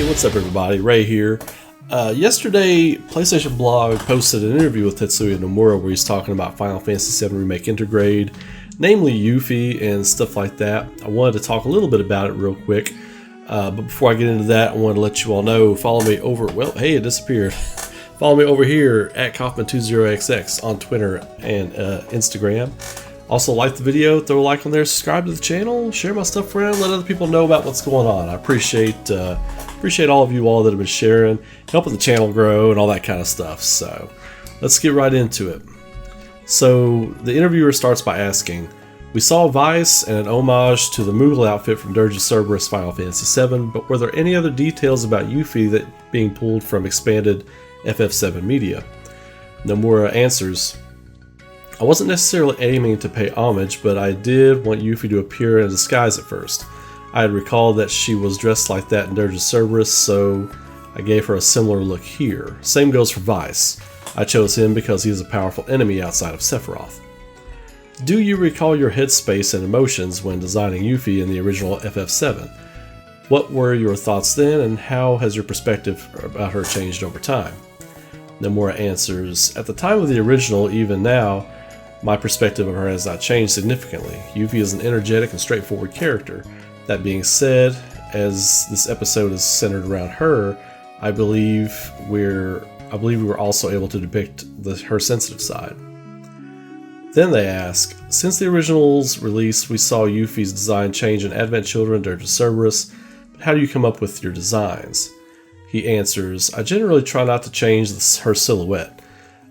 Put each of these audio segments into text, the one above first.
what's up everybody? Ray here. Yesterday, PlayStation Blog posted an interview with Tetsuya Nomura where he's talking about Final Fantasy VII Remake Intergrade, namely Yuffie and stuff like that. I wanted to talk a little bit about it real quick, but before I get into that, I want to let you all know, follow me over, well, hey, it disappeared. Follow me over here at Kaufman20XX on Twitter and Instagram. Also, like the video, throw a like on there, subscribe to the channel, share my stuff around, let other people know about what's going on. I appreciate all of you all that have been sharing, helping the channel grow, and all that kind of stuff. So, let's get right into it. So, the interviewer starts by asking, we saw Vice and an homage to the Moogle outfit from Dirge of Cerberus Final Fantasy VII, but were there any other details about Yuffie that being pulled from expanded FF7 media? Nomura answers, I wasn't necessarily aiming to pay homage, but I did want Yuffie to appear in a disguise at first. I had recalled that she was dressed like that in Dirge of Cerberus, so I gave her a similar look here. Same goes for Vice. I chose him because he is a powerful enemy outside of Sephiroth. Do you recall your headspace and emotions when designing Yuffie in the original FF7? What were your thoughts then, and how has your perspective about her changed over time? Nomura answers, at the time of the original, even now, my perspective of her has not changed significantly. Yuffie is an energetic and straightforward character. That being said, as this episode is centered around her, I believe we were also able to depict her sensitive side. Then they ask, since the original's release, we saw Yuffie's design change in Advent Children, Dirge of Cerberus, but how do you come up with your designs? He answers, I generally try not to change her silhouette.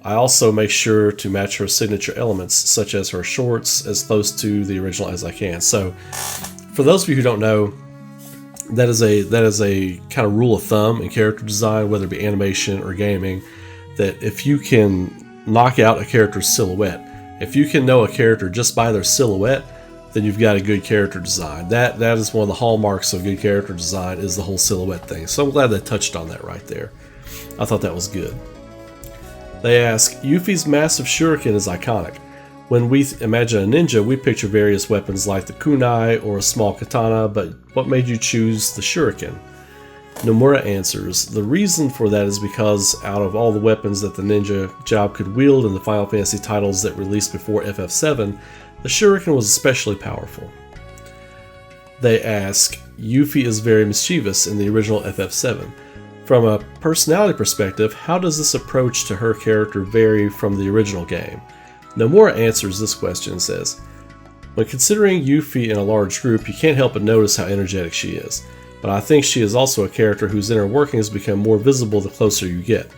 I also make sure to match her signature elements, such as her shorts, as close to the original as I can. So, for those of you who don't know, that is a kind of rule of thumb in character design, whether it be animation or gaming, that if you can knock out a character's silhouette, if you can know a character just by their silhouette, then you've got a good character design. That is one of the hallmarks of good character design, is the whole silhouette thing. So I'm glad they touched on that right there. I thought that was good. They ask, Yuffie's massive shuriken is iconic. When we imagine a ninja, we picture various weapons like the kunai or a small katana, but what made you choose the shuriken? Nomura answers, the reason for that is because out of all the weapons that the ninja job could wield in the Final Fantasy titles that released before FF7, the shuriken was especially powerful. They ask, Yuffie is very mischievous in the original FF7. From a personality perspective, how does this approach to her character vary from the original game? Nomura answers this question and says, when considering Yuffie in a large group, you can't help but notice how energetic she is, but I think she is also a character whose inner workings become more visible the closer you get.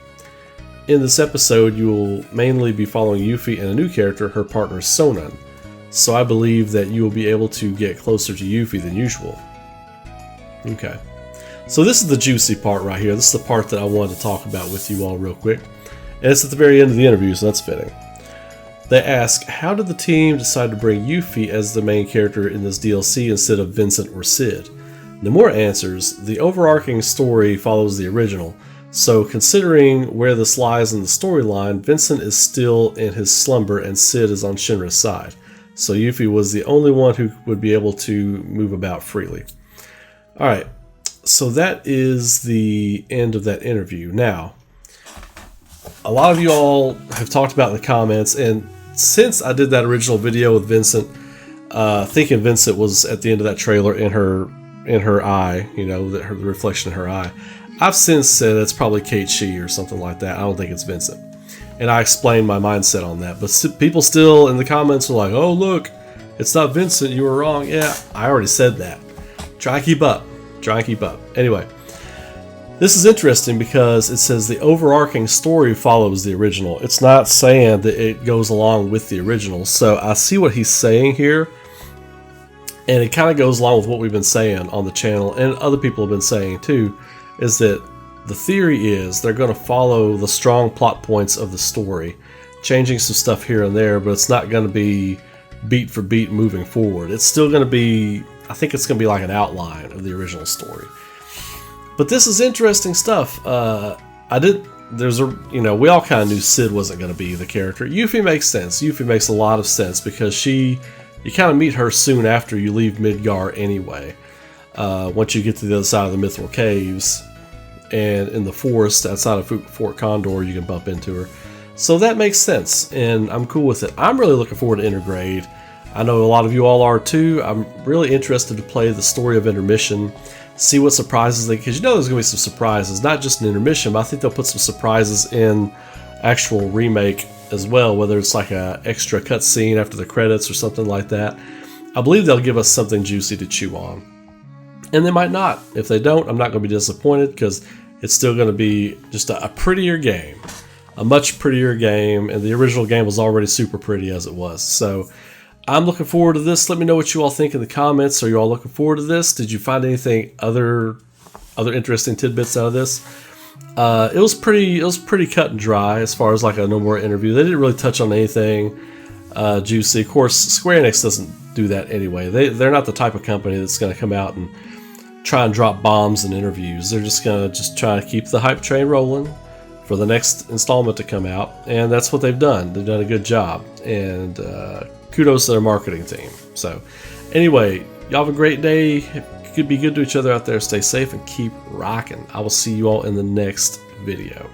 In this episode, you will mainly be following Yuffie and a new character, her partner Sonan, so I believe that you will be able to get closer to Yuffie than usual. Okay. So this is the juicy part right here. This is the part that I wanted to talk about with you all real quick. And it's at the very end of the interview, so that's fitting. They ask, how did the team decide to bring Yuffie as the main character in this DLC instead of Vincent or Cid? Nomura answers, the overarching story follows the original, so considering where this lies in the storyline, Vincent is still in his slumber and Cid is on Shinra's side. So Yuffie was the only one who would be able to move about freely. Alright. So that is the end of that interview. Now, a lot of you all have talked about in the comments, and since I did that original video with Vincent, thinking Vincent was at the end of that trailer in her eye, you know, the reflection in her eye, I've since said it's probably Kate Shee or something like that. I don't think it's Vincent. And I explained my mindset on that. But people still in the comments are like, oh, look, it's not Vincent. You were wrong. Yeah, I already said that. Try and keep up. Try and keep up. Anyway, this is interesting because it says the overarching story follows the original. It's not saying that it goes along with the original. So I see what he's saying here. And it kind of goes along with what we've been saying on the channel, and other people have been saying too, is that the theory is they're going to follow the strong plot points of the story, changing some stuff here and there, but it's not going to be beat for beat moving forward. It's still going to be, I think it's going to be like an outline of the original story. But this is interesting stuff. We all kind of knew Cid wasn't going to be the character. Yuffie makes sense. Yuffie makes a lot of sense because you kind of meet her soon after you leave Midgar anyway. Once you get to the other side of the Mithril Caves, and in the forest outside of Fort Condor you can bump into her. So that makes sense, and I'm cool with it. I'm really looking forward to Intergrade. I know a lot of you all are too. I'm really interested to play the story of Intermission, see what surprises they, because you know there's going to be some surprises, not just in Intermission, but I think they'll put some surprises in actual Remake as well, whether it's like a extra cutscene after the credits or something like that. I believe they'll give us something juicy to chew on. And they might not. If they don't, I'm not going to be disappointed, because it's still going to be just a prettier game. A much prettier game, and the original game was already super pretty as it was. So I'm looking forward to this. Let me know what you all think in the comments. Are you all looking forward to this? Did you find anything other interesting tidbits out of this? It was pretty cut and dry as far as like a Nomura interview. They didn't really touch on anything juicy. Of course, Square Enix doesn't do that anyway. They're not the type of company that's going to come out and try and drop bombs in interviews. They're just going to try to keep the hype train rolling for the next installment to come out, and that's what they've done. They've done a good job, and kudos to their marketing team. So anyway, y'all have a great day. Be good to each other out there. Stay safe and keep rocking. I will see you all in the next video.